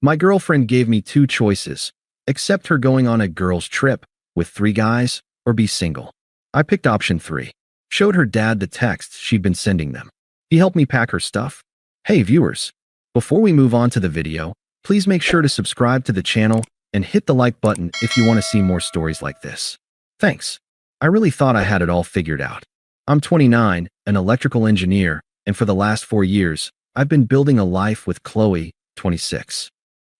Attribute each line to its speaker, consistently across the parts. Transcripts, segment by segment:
Speaker 1: My girlfriend gave me two choices: accept her going on a girls' trip with 3 guys or be single. I picked option 3. Showed her dad the texts she'd been sending them. He helped me pack her stuff. Hey viewers, before we move on to the video, please make sure to subscribe to the channel and hit the like button if you want to see more stories like this. Thanks. I really thought I had it all figured out. I'm 29, an electrical engineer, and for the last 4 years, I've been building a life with Qley, 26.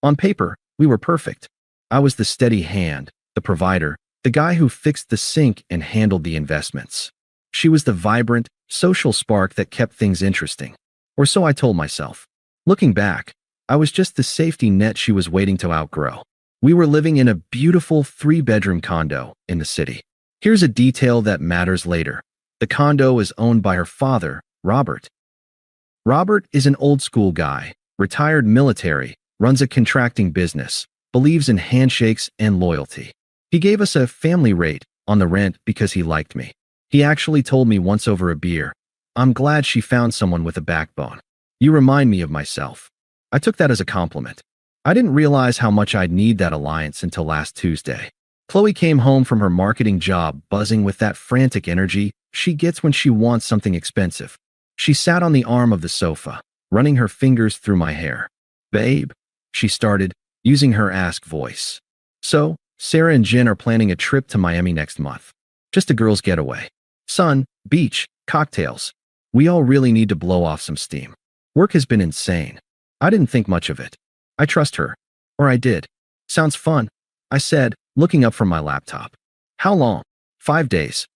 Speaker 1: On paper, we were perfect. I was the steady hand, the provider, the guy who fixed the sink and handled the investments. She was the vibrant, social spark that kept things interesting. Or so I told myself. Looking back, I was just the safety net she was waiting to outgrow. We were living in a beautiful 3-bedroom condo in the city. Here's a detail that matters later. The condo is owned by her father, Robert. Robert is an old-school guy, retired military, runs a contracting business, believes in handshakes and loyalty. He gave us a family rate on the rent because he liked me. He actually told me once over a beer, "I'm glad she found someone with a backbone. You remind me of myself." I took that as a compliment. I didn't realize how much I'd need that alliance until last Tuesday. Qley came home from her marketing job buzzing with that frantic energy she gets when she wants something expensive. She sat on the arm of the sofa, running her fingers through my hair. "Babe," she started, using her ask voice. "So, Sarah and Jen are planning a trip to Miami next month. Just a girls' getaway. Sun, beach, cocktails. We all really need to blow off some steam. Work has been insane." I didn't think much of it. I trust her. Or I did. "Sounds fun," I said, looking up from my laptop. "How long?" 5 days.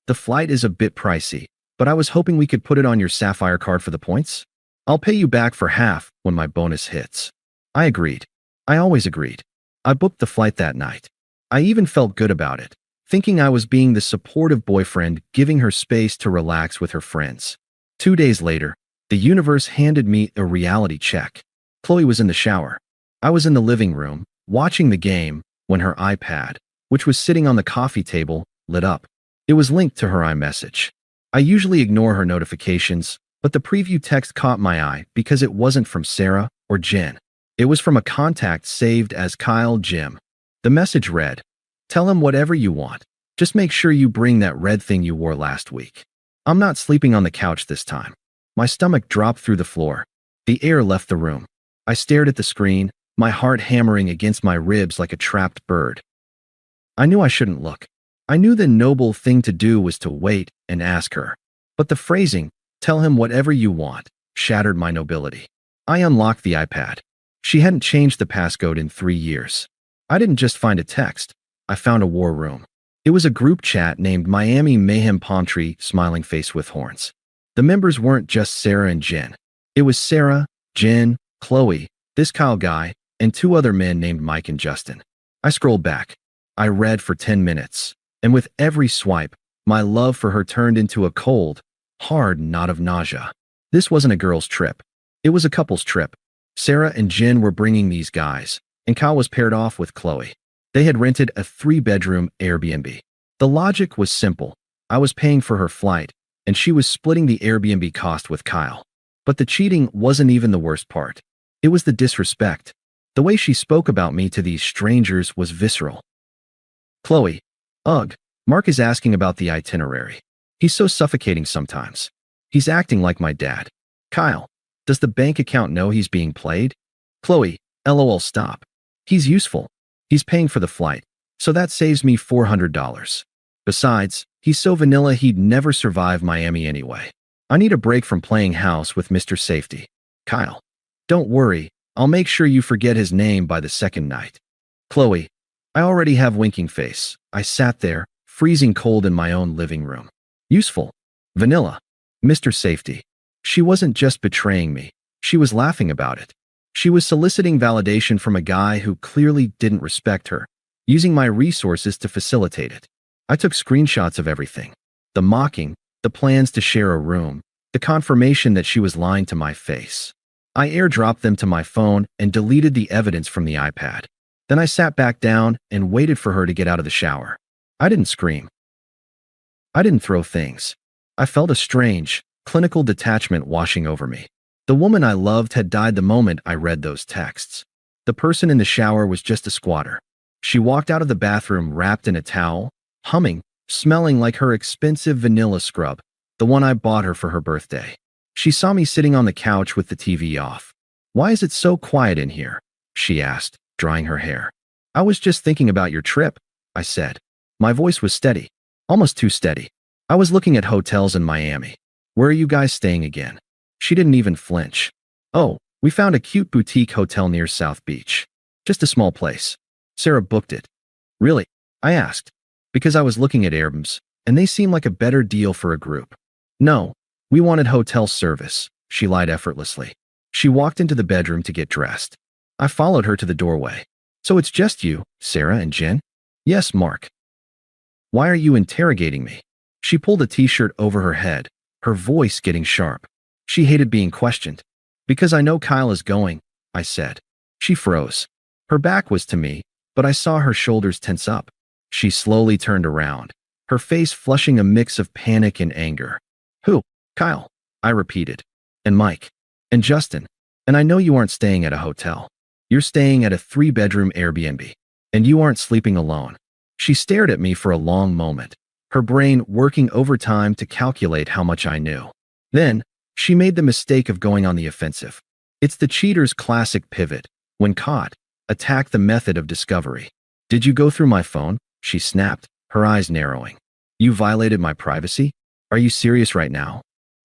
Speaker 1: "The flight is a bit pricey, but I was hoping we could put it on your Sapphire card for the points. I'll pay you back for half when my bonus hits." I agreed. I always agreed. I booked the flight that night. I even felt good about it, thinking I was being the supportive boyfriend giving her space to relax with her friends. 2 days later, the universe handed me a reality check. Qley was in the shower. I was in the living room, watching the game, when her iPad, which was sitting on the coffee table, lit up. It was linked to her iMessage. I usually ignore her notifications, but the preview text caught my eye because it wasn't from Sarah or Jen. It was from a contact saved as Kyle Jim. The message read, "Tell him whatever you want. Just make sure you bring that red thing you wore last week." I'm not sleeping on the couch this time. My stomach dropped through the floor. The air left the room. I stared at the screen, my heart hammering against my ribs like a trapped bird. I knew I shouldn't look. I knew the noble thing to do was to wait and ask her. But the phrasing, "tell him whatever you want," shattered my nobility. I unlocked the iPad. She hadn't changed the passcode in 3 years. I didn't just find a text. I found a war room. It was a group chat named Miami Mayhem Palm Tree Smiling Face with Horns. The members weren't just Sarah and Jen. It was Sarah, Jen, Qley, this Kyle guy, and 2 other men named Mike and Justin. I scrolled back. I read for 10 minutes, and with every swipe, my love for her turned into a cold, hard knot of nausea. This wasn't a girls' trip. It was a couple's trip. Sarah and Jen were bringing these guys, and Kyle was paired off with Qley. They had rented a 3-bedroom Airbnb. The logic was simple. I was paying for her flight, and she was splitting the Airbnb cost with Kyle. But the cheating wasn't even the worst part. It was the disrespect. The way she spoke about me to these strangers was visceral. "Qley, ugh, Mark is asking about the itinerary. He's so suffocating sometimes. He's acting like my dad. Kyle, does the bank account know he's being played? Qley, LOL stop. He's useful. He's paying for the flight, so that saves me $400. Besides, he's so vanilla he'd never survive Miami anyway. I need a break from playing house with Mr. Safety. Kyle, don't worry, I'll make sure you forget his name by the second night." "Qley, I already have winking face." I sat there, freezing cold in my own living room. Useful. Vanilla. Mr. Safety. She wasn't just betraying me. She was laughing about it. She was soliciting validation from a guy who clearly didn't respect her, using my resources to facilitate it. I took screenshots of everything. The mocking, the plans to share a room, the confirmation that she was lying to my face. I airdropped them to my phone and deleted the evidence from the iPad. Then I sat back down and waited for her to get out of the shower. I didn't scream. I didn't throw things. I felt a strange, clinical detachment washing over me. The woman I loved had died the moment I read those texts. The person in the shower was just a squatter. She walked out of the bathroom wrapped in a towel, humming, smelling like her expensive vanilla scrub, the one I bought her for her birthday. She saw me sitting on the couch with the TV off. "Why is it so quiet in here?" she asked, drying her hair. "I was just thinking about your trip," I said. My voice was steady, almost too steady. "I was looking at hotels in Miami. Where are you guys staying again?" She didn't even flinch. "Oh, we found a cute boutique hotel near South Beach. Just a small place. Sarah booked it." "Really?" I asked, because I was looking at Airbnbs, and they seemed like a better deal for a group. "No, we wanted hotel service," she lied effortlessly. She walked into the bedroom to get dressed. I followed her to the doorway. "So it's just you, Sarah and Jen?" "Yes, Mark." "Why are you interrogating me?" She pulled a t-shirt over her head, her voice getting sharp. She hated being questioned. "Because I know Kyle is going," I said. She froze. Her back was to me, but I saw her shoulders tense up. She slowly turned around, her face flushing a mix of panic and anger. "Who?" "Kyle," I repeated. "And Mike. And Justin. And I know you aren't staying at a hotel. You're staying at a 3-bedroom Airbnb. And you aren't sleeping alone." She stared at me for a long moment, her brain working overtime to calculate how much I knew. Then, she made the mistake of going on the offensive. It's the cheater's classic pivot. When caught, attack the method of discovery. "Did you go through my phone?" she snapped, her eyes narrowing. "You violated my privacy? Are you serious right now?"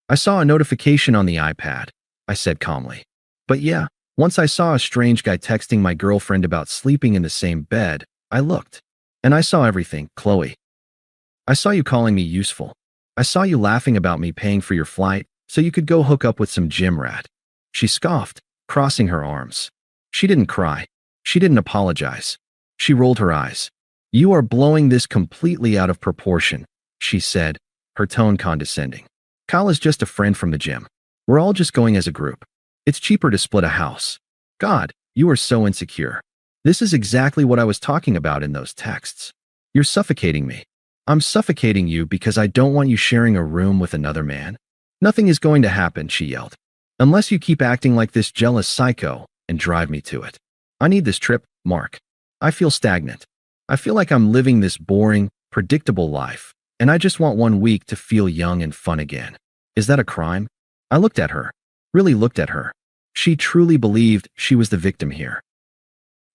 Speaker 1: "I saw a notification on the iPad," I said calmly. "But yeah, once I saw a strange guy texting my girlfriend about sleeping in the same bed, I looked. And I saw everything, Qley. I saw you calling me useful. I saw you laughing about me paying for your flight so you could go hook up with some gym rat." She scoffed, crossing her arms. She didn't cry. She didn't apologize. She rolled her eyes. "You are blowing this completely out of proportion," she said, her tone condescending. "Kyle is just a friend from the gym. We're all just going as a group. It's cheaper to split a house." God, you are so insecure. This is exactly what I was talking about in those texts. "You're suffocating me." "I'm suffocating you because I don't want you sharing a room with another man." "Nothing is going to happen," she yelled. "Unless you keep acting like this jealous psycho and drive me to it. I need this trip, Mark. I feel stagnant. I feel like I'm living this boring, predictable life, and I just want 1 week to feel young and fun again. Is that a crime?" I looked at her, really looked at her. She truly believed she was the victim here.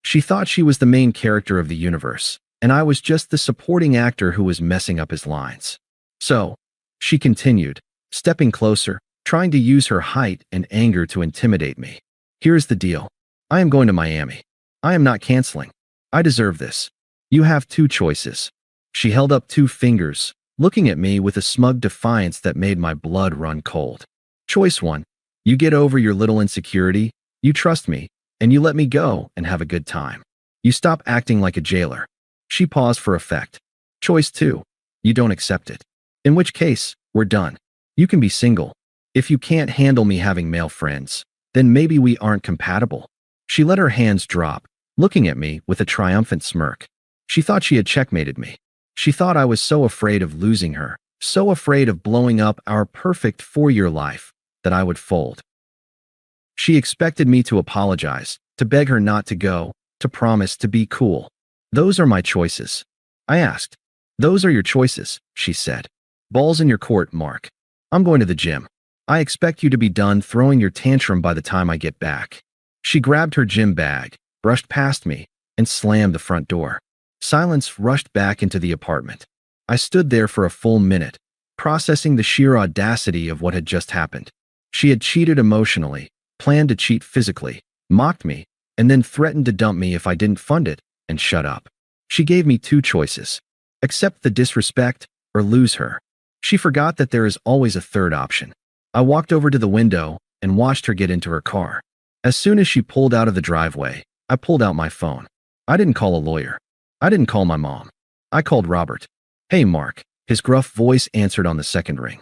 Speaker 1: She thought she was the main character of the universe, and I was just the supporting actor who was messing up his lines. "So," she continued, stepping closer, trying to use her height and anger to intimidate me. "Here's the deal. I am going to Miami. I am not canceling. I deserve this. You have 2 choices." She held up 2 fingers, looking at me with a smug defiance that made my blood run cold. "Choice 1. You get over your little insecurity, you trust me, and you let me go and have a good time. You stop acting like a jailer." She paused for effect. "Choice 2. You don't accept it. In which case, we're done. You can be single. If you can't handle me having male friends, then maybe we aren't compatible." She let her hands drop, looking at me with a triumphant smirk. She thought she had checkmated me. She thought I was so afraid of losing her, so afraid of blowing up our perfect 4-year life, that I would fold. She expected me to apologize, to beg her not to go, to promise to be cool. "Those are my choices." I asked. "Those are your choices," she said. "Ball's in your court, Mark. I'm going to the gym. I expect you to be done throwing your tantrum by the time I get back." She grabbed her gym bag, brushed past me, and slammed the front door. Silence rushed back into the apartment. I stood there for a full minute, processing the sheer audacity of what had just happened. She had cheated emotionally, planned to cheat physically, mocked me, and then threatened to dump me if I didn't fund it and shut up. She gave me 2 choices: accept the disrespect or lose her. She forgot that there is always a third option. I walked over to the window and watched her get into her car. As soon as she pulled out of the driveway, I pulled out my phone. I didn't call a lawyer. I didn't call my mom. I called Robert. "Hey, Mark." His gruff voice answered on the second ring.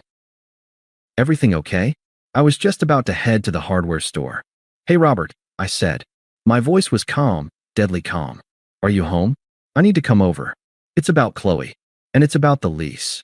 Speaker 1: "Everything okay?" I was just about to head to the hardware store. "Hey, Robert," I said. My voice was calm, deadly calm. "Are you home? I need to come over. It's about Qley. And it's about the lease."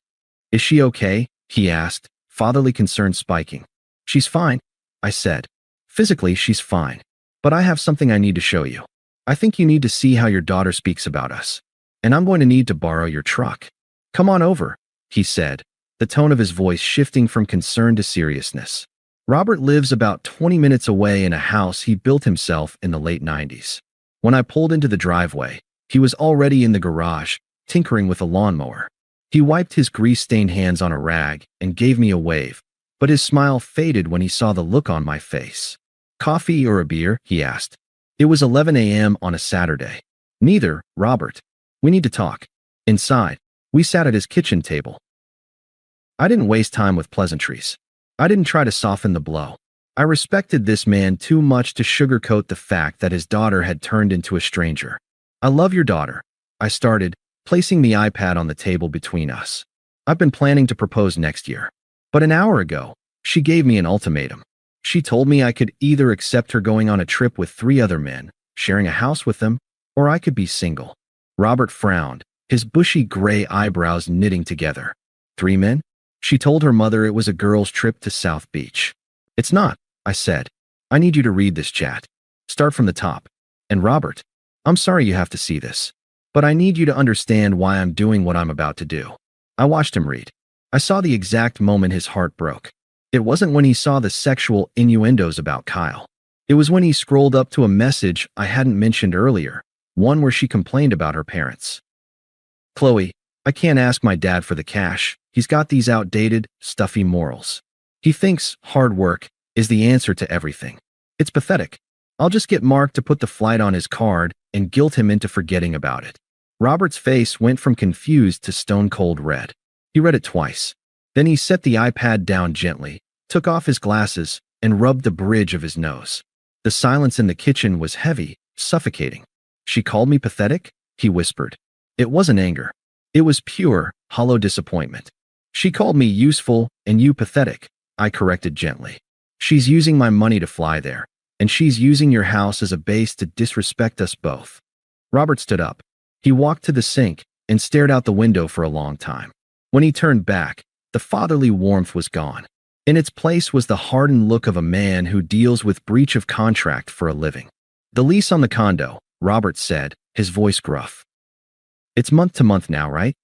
Speaker 1: "Is she okay?" he asked, fatherly concern spiking. "She's fine. I said. Physically, she's fine. But I have something I need to show you. I think you need to see how your daughter speaks about us. And I'm going to need to borrow your truck. Come on over, he said, the tone of his voice shifting from concern to seriousness. Robert lives about 20 minutes away in a house he built himself in the late 90s. When I pulled into the driveway, he was already in the garage, tinkering with a lawnmower. He wiped his grease-stained hands on a rag and gave me a wave, but his smile faded when he saw the look on my face. Coffee or a beer? He asked. It was 11 a.m. on a Saturday. Neither, Robert. We need to talk. Inside, we sat at his kitchen table. I didn't waste time with pleasantries. I didn't try to soften the blow. I respected this man too much to sugarcoat the fact that his daughter had turned into a stranger. I love your daughter, I started, placing the iPad on the table between us. I've been planning to propose next year. But an hour ago, she gave me an ultimatum. She told me I could either accept her going on a trip with 3 other men, sharing a house with them, or I could be single. Robert frowned, his bushy gray eyebrows knitting together. 3 men? She told her mother it was a girls' trip to South Beach. It's not, I said. I need you to read this chat. Start from the top. And Robert, I'm sorry you have to see this, but I need you to understand why I'm doing what I'm about to do. I watched him read. I saw the exact moment his heart broke. It wasn't when he saw the sexual innuendos about Kyle. It was when he scrolled up to a message I hadn't mentioned earlier, one where she complained about her parents. Qley, I can't ask my dad for the cash. He's got these outdated, stuffy morals. He thinks hard work is the answer to everything. It's pathetic. I'll just get Mark to put the flight on his card and guilt him into forgetting about it. Robert's face went from confused to stone-cold red. He read it twice. Then he set the iPad down gently, took off his glasses, and rubbed the bridge of his nose. The silence in the kitchen was heavy, suffocating. She called me pathetic? He whispered. It wasn't anger. It was pure, hollow disappointment. She called me useful and you pathetic, I corrected gently. She's using my money to fly there, and she's using your house as a base to disrespect us both. Robert stood up. He walked to the sink and stared out the window for a long time. When he turned back, the fatherly warmth was gone. In its place was the hardened look of a man who deals with breach of contract for a living. The lease on the condo, Robert said, his voice gruff. It's month to month now, right?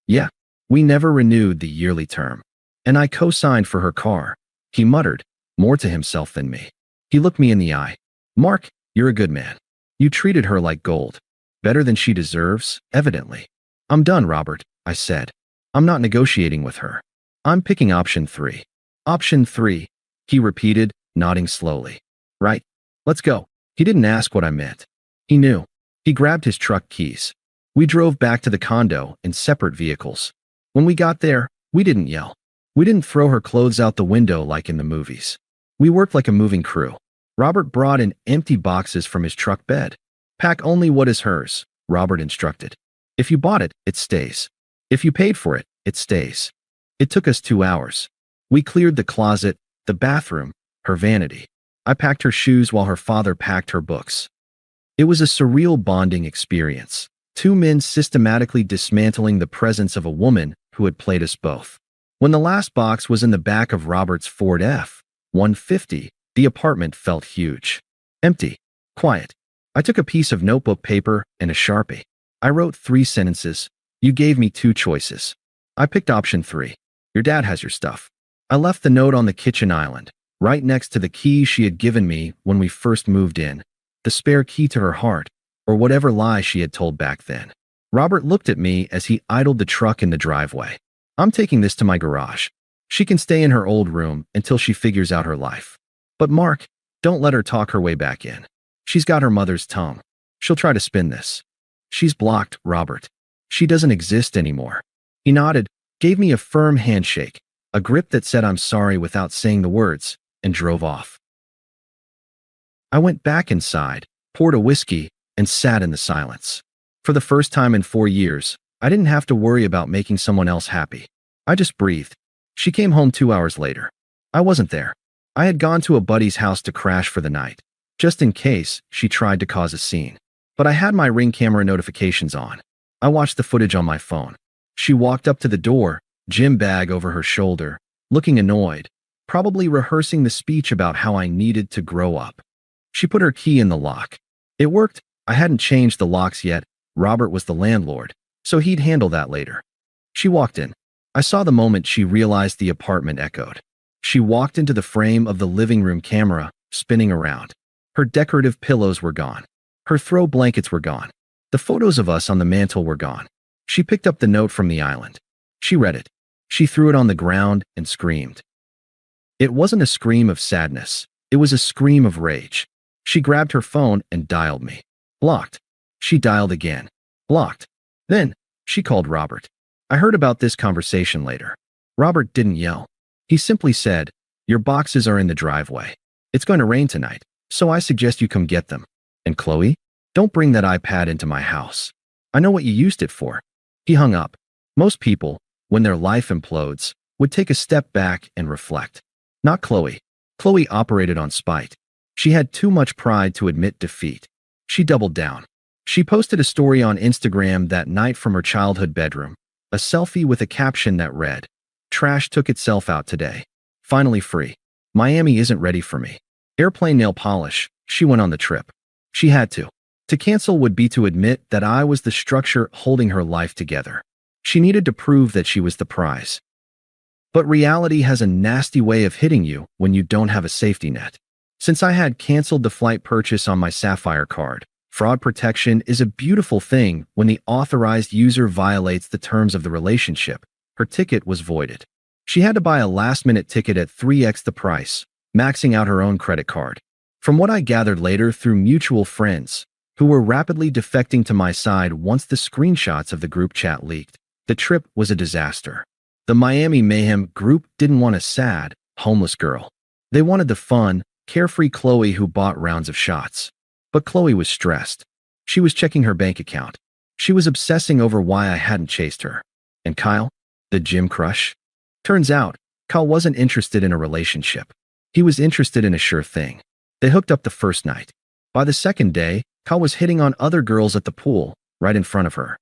Speaker 1: Yeah. We never renewed the yearly term. And I co-signed for her car. He muttered, more to himself than me. He looked me in the eye. Mark, you're a good man. You treated her like gold. Better than she deserves, evidently. I'm done, Robert, I said. I'm not negotiating with her. I'm picking option 3. Option 3, he repeated, nodding slowly. Right. Let's go. He didn't ask what I meant. He knew. He grabbed his truck keys. We drove back to the condo in separate vehicles. When we got there, we didn't yell. We didn't throw her clothes out the window like in the movies. We worked like a moving crew. Robert brought in empty boxes from his truck bed. Pack only what is hers, Robert instructed. If you bought it, it stays. If you paid for it, it stays. It took us 2 hours. We cleared the closet, the bathroom, her vanity. I packed her shoes while her father packed her books. It was a surreal bonding experience. 2 men systematically dismantling the presence of a woman who had played us both. When the last box was in the back of Robert's Ford F-150, the apartment felt huge. Empty. Quiet. I took a piece of notebook paper and a Sharpie. I wrote 3 sentences. You gave me 2 choices. I picked option 3. Your dad has your stuff. I left the note on the kitchen island, right next to the key she had given me when we first moved in, the spare key to her heart, or whatever lie she had told back then. Robert looked at me as he idled the truck in the driveway. I'm taking this to my garage. She can stay in her old room until she figures out her life. But Mark, don't let her talk her way back in. She's got her mother's tongue. She'll try to spin this. She's blocked, Robert. She doesn't exist anymore. He nodded, gave me a firm handshake, a grip that said I'm sorry without saying the words, and drove off. I went back inside, poured a whiskey, and sat in the silence. For the first time in 4 years, I didn't have to worry about making someone else happy. I just breathed. She came home 2 hours later. I wasn't there. I had gone to a buddy's house to crash for the night, just in case she tried to cause a scene. But I had my Ring camera notifications on. I watched the footage on my phone. She walked up to the door, gym bag over her shoulder, looking annoyed, probably rehearsing the speech about how I needed to grow up. She put her key in the lock. It worked. I hadn't changed the locks yet. Robert was the landlord, so he'd handle that later. She walked in. I saw the moment she realized the apartment echoed. She walked into the frame of the living room camera, spinning around. Her decorative pillows were gone. Her throw blankets were gone. The photos of us on the mantel were gone. She picked up the note from the island. She read it. She threw it on the ground and screamed. It wasn't a scream of sadness. It was a scream of rage. She grabbed her phone and dialed me. Blocked. She dialed again. Blocked. Then, she called Robert. I heard about this conversation later. Robert didn't yell. He simply said, "Your boxes are in the driveway. It's going to rain tonight, so I suggest you come get them. And Qley, don't bring that iPad into my house. I know what you used it for." He hung up. Most people, when their life implodes, would take a step back and reflect. Not Qley. Qley operated on spite. She had too much pride to admit defeat. She doubled down. She posted a story on Instagram that night from her childhood bedroom, a selfie with a caption that read, "Trash took itself out today. Finally free. Miami isn't ready for me. Airplane nail polish." She went on the trip. She had to. To cancel would be to admit that I was the structure holding her life together. She needed to prove that she was the prize. But reality has a nasty way of hitting you when you don't have a safety net. Since I had canceled the flight purchase on my Sapphire card, fraud protection is a beautiful thing when the authorized user violates the terms of the relationship. Her ticket was voided. She had to buy a last-minute ticket at 3x the price, maxing out her own credit card. From what I gathered later through mutual friends, who were rapidly defecting to my side once the screenshots of the group chat leaked, the trip was a disaster. The Miami Mayhem group didn't want a sad, homeless girl. They wanted the fun, carefree Qley who bought rounds of shots. But Qley was stressed. She was checking her bank account. She was obsessing over why I hadn't chased her. And Kyle, the gym crush? Turns out, Kyle wasn't interested in a relationship. He was interested in a sure thing. They hooked up the first night. By the second day, Kyle was hitting on other girls at the pool, right in front of her.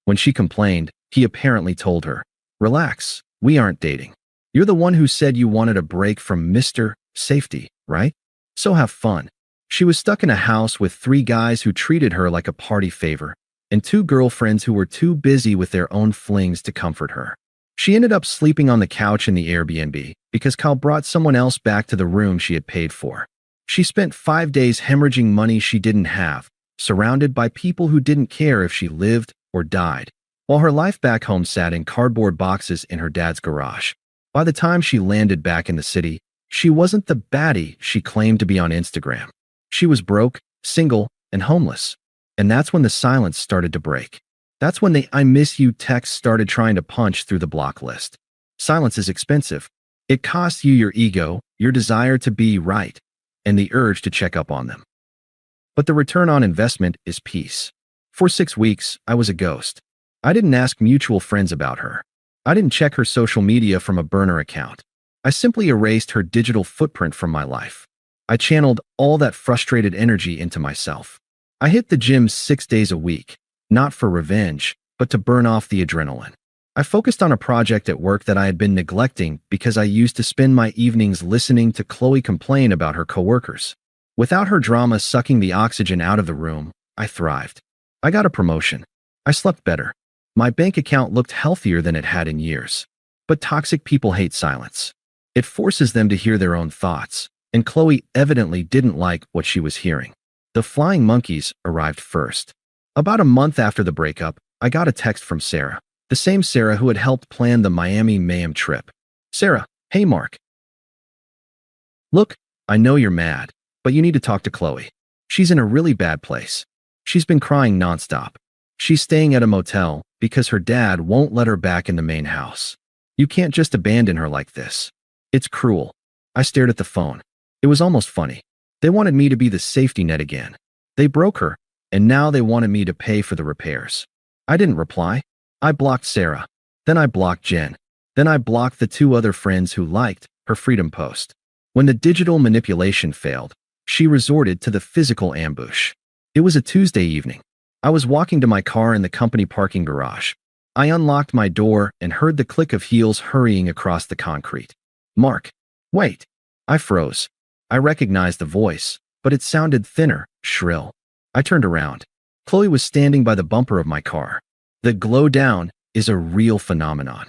Speaker 1: When she complained, he apparently told her, "Relax, we aren't dating. You're the one who said you wanted a break from Mr. Safety, right? So have fun." She was stuck in a house with 3 guys who treated her like a party favor, and 2 girlfriends who were too busy with their own flings to comfort her. She ended up sleeping on the couch in the Airbnb because Kyle brought someone else back to the room she had paid for. She spent 5 days hemorrhaging money she didn't have, surrounded by people who didn't care if she lived or died, while her life back home sat in cardboard boxes in her dad's garage. By the time she landed back in the city, she wasn't the baddie she claimed to be on Instagram. She was broke, single, and homeless. And that's when the silence started to break. That's when the "I miss you" text started trying to punch through the block list. Silence is expensive. It costs you your ego, your desire to be right, and the urge to check up on them. But the return on investment is peace. For 6 weeks, I was a ghost. I didn't ask mutual friends about her. I didn't check her social media from a burner account. I simply erased her digital footprint from my life. I channeled all that frustrated energy into myself. I hit the gym 6 days a week, not for revenge, but to burn off the adrenaline. I focused on a project at work that I had been neglecting because I used to spend my evenings listening to Qley complain about her coworkers. Without her drama sucking the oxygen out of the room, I thrived. I got a promotion. I slept better. My bank account looked healthier than it had in years. But toxic people hate silence. It forces them to hear their own thoughts, and Qley evidently didn't like what she was hearing. The flying monkeys arrived first. About a month after the breakup, I got a text from Sarah, the same Sarah who had helped plan the Miami Mayhem trip. "Sarah, hey Mark. Look, I know you're mad, but you need to talk to Qley. She's in a really bad place. She's been crying nonstop. She's staying at a motel because her dad won't let her back in the main house. You can't just abandon her like this. It's cruel." I stared at the phone. It was almost funny. They wanted me to be the safety net again. They broke her, and now they wanted me to pay for the repairs. I didn't reply. I blocked Sarah. Then I blocked Jen. Then I blocked the 2 other friends who liked her freedom post. When the digital manipulation failed, she resorted to the physical ambush. It was a Tuesday evening. I was walking to my car in the company parking garage. I unlocked my door and heard the click of heels hurrying across the concrete. "Mark, Wait. I froze. I recognized the voice, but it sounded thinner, shrill. I turned around. Qley was standing by the bumper of my car. The glow down is a real phenomenon.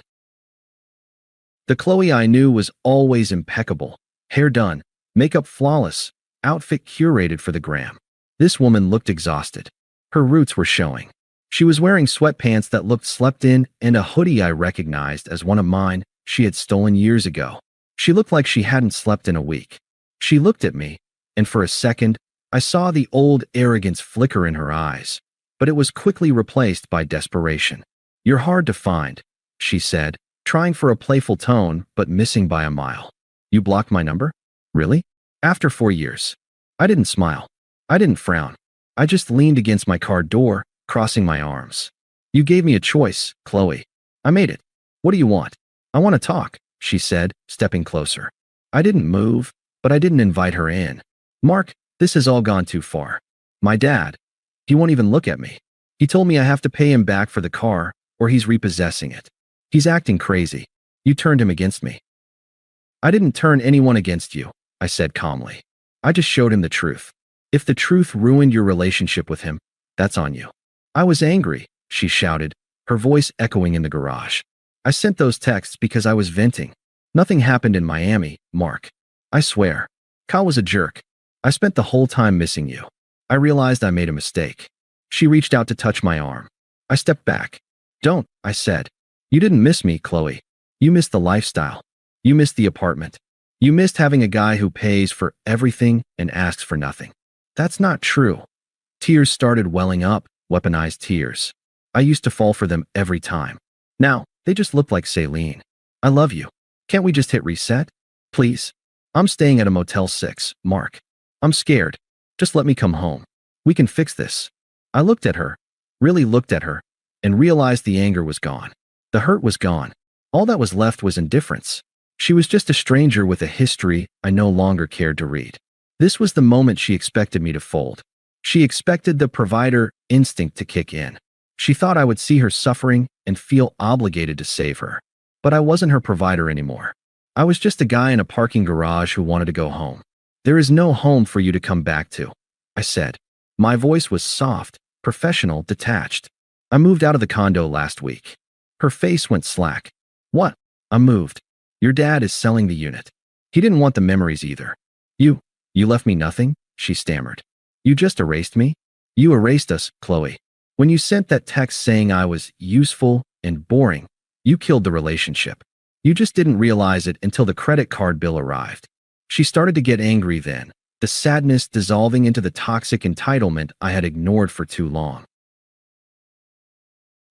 Speaker 1: The Qley I knew was always impeccable. Hair done, makeup flawless, outfit curated for the gram. This woman looked exhausted. Her roots were showing. She was wearing sweatpants that looked slept in and a hoodie I recognized as one of mine she had stolen years ago. She looked like she hadn't slept in a week. She looked at me, and for a second, I saw the old arrogance flicker in her eyes, but it was quickly replaced by desperation. "You're hard to find," she said, trying for a playful tone but missing by a mile. "You blocked my number? Really? After 4 years?" I didn't smile. I didn't frown. I just leaned against my car door, crossing my arms. "You gave me a choice, Qley. I made it. What do you want?" "I want to talk," she said, stepping closer. I didn't move, but I didn't invite her in. "Mark, this has all gone too far. My dad, he won't even look at me. He told me I have to pay him back for the car, or he's repossessing it. He's acting crazy. You turned him against me." "I didn't turn anyone against you," I said calmly. "I just showed him the truth. If the truth ruined your relationship with him, that's on you." "I was angry," she shouted, her voice echoing in the garage. "I sent those texts because I was venting. Nothing happened in Miami, Mark. I swear. Kyle was a jerk. I spent the whole time missing you. I realized I made a mistake." She reached out to touch my arm. I stepped back. "Don't," I said. "You didn't miss me, Qley. You missed the lifestyle. You missed the apartment. You missed having a guy who pays for everything and asks for nothing." "That's not true." Tears started welling up, weaponized tears. I used to fall for them every time. Now, they just look like saline. "I love you. Can't we just hit reset? Please? I'm staying at a Motel 6, Mark. I'm scared. Just let me come home. We can fix this." I looked at her, really looked at her, and realized the anger was gone. The hurt was gone. All that was left was indifference. She was just a stranger with a history I no longer cared to read. This was the moment she expected me to fold. She expected the provider instinct to kick in. She thought I would see her suffering and feel obligated to save her. But I wasn't her provider anymore. I was just a guy in a parking garage who wanted to go home. "There is no home for you to come back to," I said. My voice was soft, professional, detached. "I moved out of the condo last week." Her face went slack. "What?" "I moved. Your dad is selling the unit. He didn't want the memories either." You left me nothing?" she stammered. "You just erased me? You erased us, Qley. When you sent that text saying I was useful and boring, you killed the relationship. You just didn't realize it until the credit card bill arrived." She started to get angry then, the sadness dissolving into the toxic entitlement I had ignored for too long.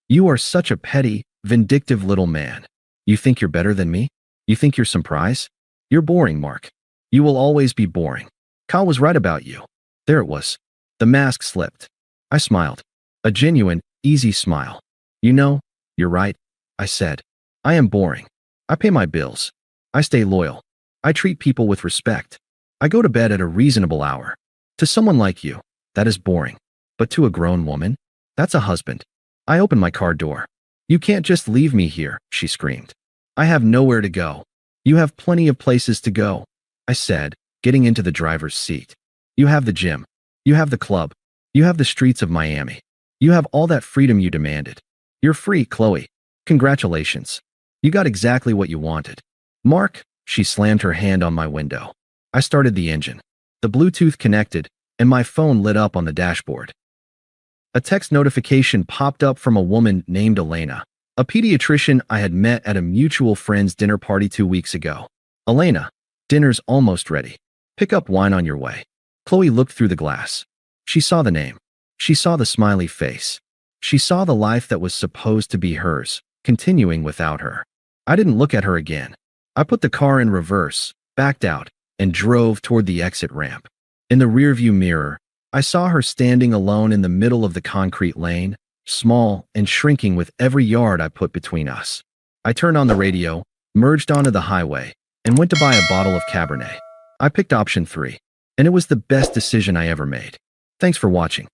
Speaker 1: "You are such a petty, vindictive little man. You think you're better than me? You think you're some prize? You're boring, Mark. You will always be boring. Kyle was right about you." There it was. The mask slipped. I smiled. A genuine, easy smile. "You know, you're right," I said. "I am boring. I pay my bills. I stay loyal. I treat people with respect. I go to bed at a reasonable hour. To someone like you, that is boring. But to a grown woman, that's a husband." I opened my car door. "You can't just leave me here," she screamed. "I have nowhere to go." "You have plenty of places to go," I said, getting into the driver's seat. "You have the gym. You have the club. You have the streets of Miami. You have all that freedom you demanded. You're free, Qley. Congratulations. You got exactly what you wanted." "Mark," she slammed her hand on my window. I started the engine. The Bluetooth connected, and my phone lit up on the dashboard. A text notification popped up from a woman named Elena, a pediatrician I had met at a mutual friend's dinner party 2 weeks ago. "Elena, dinner's almost ready. Pick up wine on your way." Qley looked through the glass. She saw the name. She saw the smiley face. She saw the life that was supposed to be hers, continuing without her. I didn't look at her again. I put the car in reverse, backed out, and drove toward the exit ramp. In the rearview mirror, I saw her standing alone in the middle of the concrete lane, small and shrinking with every yard I put between us. I turned on the radio, merged onto the highway, and went to buy a bottle of Cabernet. I picked option 3, and it was the best decision I ever made. Thanks for watching.